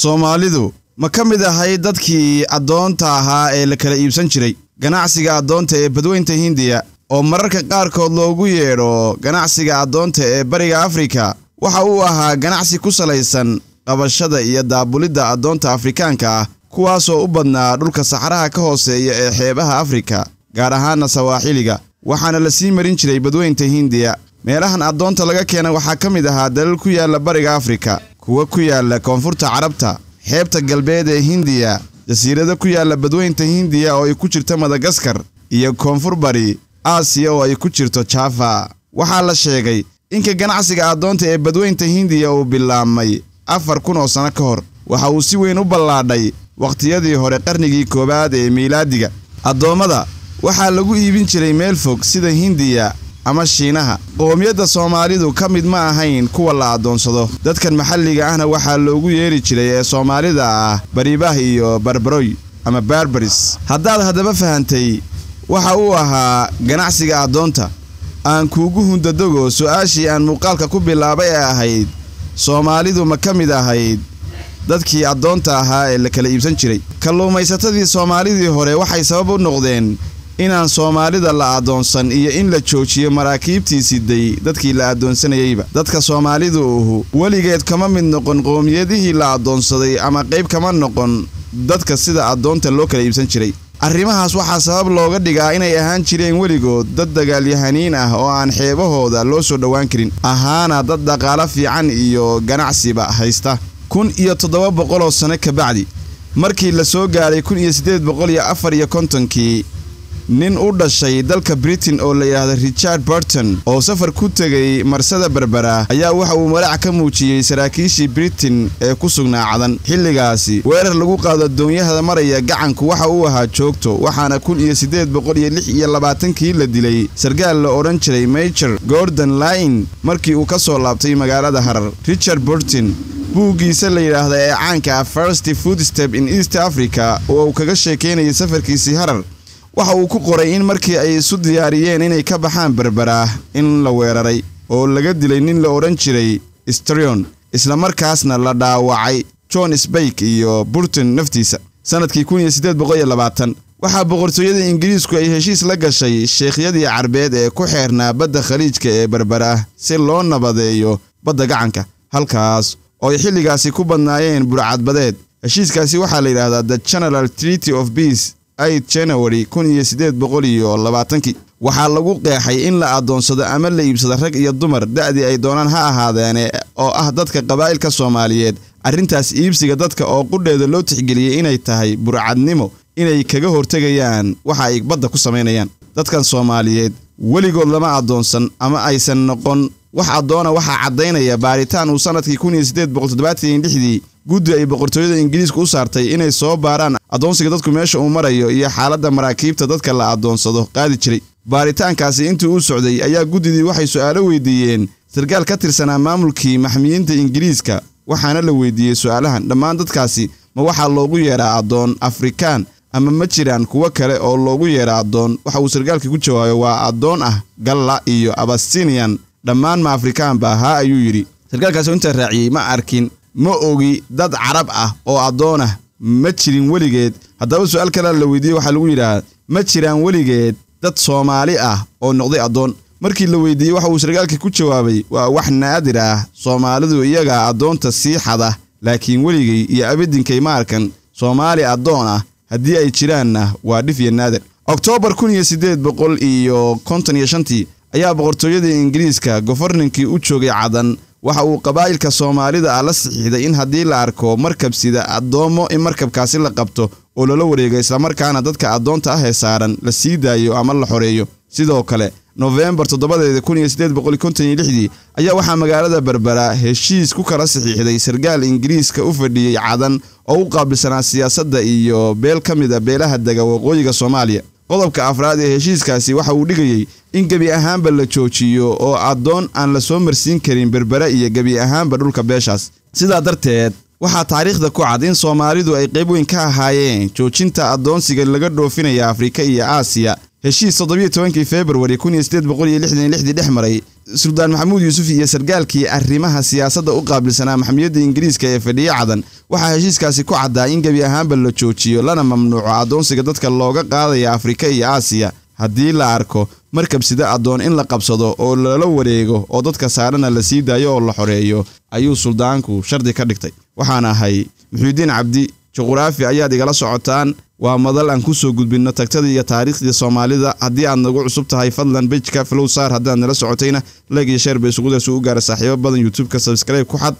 Soomaalidu ma ka mid ahay dadkii adoonta ahaa ee la kala iibsan jiray ganacsiga adoonta ee badweynta Hindiya oo mararka qaarkood loogu yeero ganacsiga adoonta ee bariga Afrika waxa uu ahaa ganacsi ku salaysan qabashada iyo daabulidda adoonta Afrikaanka ah kuwaas oo u badnaa dhulka saxaraha ka hooseeya ee xeebaha Afrika gaar ahaan Sawaaxiliga waxaana la sii marin jiray badweynta Hindiya meelahan adoonta laga keenay waxa ka mid ahaa dalal ku yaala bariga Afrika kuwa ku yaala koonfurta Carabta xeebta galbeed ee Hindiya jasiirada ku yaala badweynta Hindiya oo ay ku jirto Madagascar iyo koonfur bari Aasiya oo ay ku jirto Java waxa la sheegay in ganacsiga adoonta ee badweynta Hindiya uu bilaabmay 4000 sano ka hor waxa uu si weyn u ballaadhay waqtiyadii hore qarnigii koobaad ee miilaadiga adoomada waxa lagu iibin jiray meel fog sida Hindiya ama Shiinaha qoomiyadda Soomaalidu ka mid ma ahayn kuwa la adoonsado dadkan maxalliga ahna waxa loogu yeeri jiray ee Soomaalida ah Baribaah iyo Barbaroy ama Barbaris hadaba fahantay waxa uu ahaa ganacsiga adoonta aan kuugu hundadago su'aashii aan muuqaalka ku bilaabay ee ahayd Soomaalidu ma ka mid ahayd dadkii adoonta ahaa ee la kala iibsan jiray kalluumaysatadii Soomaalidii hore waxay sabab u noqdeen inaan Soomaalida la adoonsan iyo in la joojiyo maraakiibtii siday dadkii la adoonsanayayba dadka Soomaalidu waligeed kama mid noqon qoomiyadihii la adoonsaday ama qayb kama noqon dadka sida adoonta loo kala iibsan jiray arrimahaas waxa sabab looga dhigaa inay ahaan jireen waligood dad dagaalyahaniin ah oo aan xeebahooda loo soo dhawaan karin ahaana dad dhaqaale fiican iyo ganacsiba haysta 1700 sano ka bacdi markii la soo gaaray 1854 nin u dhashay dalka Britain oo la yiraahdo Richard Burton oo safar ku tagay marsada Berbera ayaa waxa uu marac ka muujiyay saraakiishii Britain ee ku sugnaa cadan xilligaasi weerar lagu qaado doonyaha maraya gacanku waxa uu ahaa joogto waxaana 1826 la dilay sargaal la oran jiray Major Gordon Lyne markii uu ka soo laabtay magaalada Harar Richard Burton buugiisa la yiraahdo ee caanka First Footstep in East Africa oo kaga sheekeynay safarkiisii Harar waxa uu ku qoray in markii ay isu diyaariyeen inay ka baxaan Berbera in la weeraray oo laga dilay nin la oran jiray Strion isla markaasna la dhaawacay John Speke iyo Burton naftiisa sanadkii 1820 waxa boqortooyada Ingiriisku ay heshiis la gashay sheekhyadii Carbeed ee ku xeernaa badda Khaliijka ee Berbera si loo nabadeeyo badda gacanka halkaas oo ay xilligaasi ku badnaayeen burcadbadeed heshiiskaasi waxa la yiraahdaa The General Treaty of Peace 8 January 1820 waxa lagu qeexay in la adoonsado ama la iibsado rag iyo dumar da'di ay doonaan ha ahaadeen oo ah dadka qabaa'ilka Soomaaliyeed arintaas iibsiga dadka oo qudheeda loo tixgeliyay inay tahay burcadnimo inay kaga hortagayaan waxa ay badda ku sameynayaan dadkan Soomaaliyeed waligood lama adoonsan ama aysan noqon wax adoona waxa cadeynaya baaritaan uu sanadkii 1876 guddi ay boqortooyada Ingiriiska u saartay inay soo baaraan adoonsiga dadku meesha uu marayo iyo xaaladda maraakiibta dadka la adoonsado qaadi jiray baaritaankaasi intii uu socday ayaa guddidii waxay su'aalo weydiiyeen sargaal ka tirsanaa maamulkii maxmiyinta Ingiriiska waxaana la weydiiyay su'aalahan dhammaan dadkaasi ma waxa loogu yeeraa adoon Afrikaan ama ma jiraan kuwa kale oo loogu yeeraa adoon waxa uu sargaalkii ku jawaabay waa adoon ah Galla iyo Abyssinian dhammaan ma Afrikaan ba ha ayuu yiri sargaalkaasi inta raaciyay ma arkin ma ogi dad Carab ah oo adoon ah ma jirin waligeed hadaba su'aal kale la weydiiyay waxa lagu yiraahdaa ma jiraan waligeed dad Soomaali ah oo noqday adoon markii la weydiiyay waxa uu sargaalkii ku jawaabay waa wax naadir ah Soomaalidu iyaga adoonta sii xada laakiin waligay iyo abadinkay ma arkan Soomaali adoon ah hadii ay jiraanna waa dhif iyo naadir October 1855 ayaa boqortooyada Ingiriiska governorkii u joogay cadan waxa uu qabaa'ilka Soomaalida la saxiixday in hadii la arko markab sida adoomo in markabkaasi la qabto oo lala wareegay isla markaana dadka adoonta ah ee saaran la sii daayo ama la xoreeyo sidoo kale November 7 1856 ayaa waxa magaalada Berbera heshiis ku kala saxiixday sargaal Ingiriiska u fadhiyay cadan oo u qaabilsanaa siyaasadda iyo beel kamida beelaha daga waqooyiga Soomaaliya qodobka afraad ee heshiiskaasi waxa uu dhigayay in gabi ahaanba la joojiyo oo adoon aan la soo marsiin karin Berbera iyo gabi ahaanba dhulka beeshaas sida darteed waxa taariikhda ku cad in Soomaalidu ay qayb weyn ka ahaayeen joojinta adoonsiga laga dhoofinaya Afrika iyo Aasiya heshiis 17 February 1866 dhexmaray Suldaan Maxamuud Yuusuf iyo sargaalkii arrimaha siyaasadda u qaabilsanaa maxkamada Ingiriiska ee fadhiya cadan waxa heshiiskaasi ku cadaa in gabi ahaanba la joojiyo lana mamnuuco adoonsiga dadka looga qaadayo Afrika iyo Aasiya haddii la arko markab sida adoon in la qabsado oo lala wareego oo dadka saarana la sii daayo oo la xoreeyo ayuu suldaanku shardi ka dhigtay waxaana ahay Muxuudiin Cabdi juqraafi ayaad igala socotaan waa madal aan ku soo gudbino tagtada iyo taariikhda Soomaalida haddii aad nagu cusub tahay fadlan page-ka Flow Sar haddii aad nala socotayna like iyo share bay isugu u gaar saaxiibo badan YouTube-ka subscribe ku xad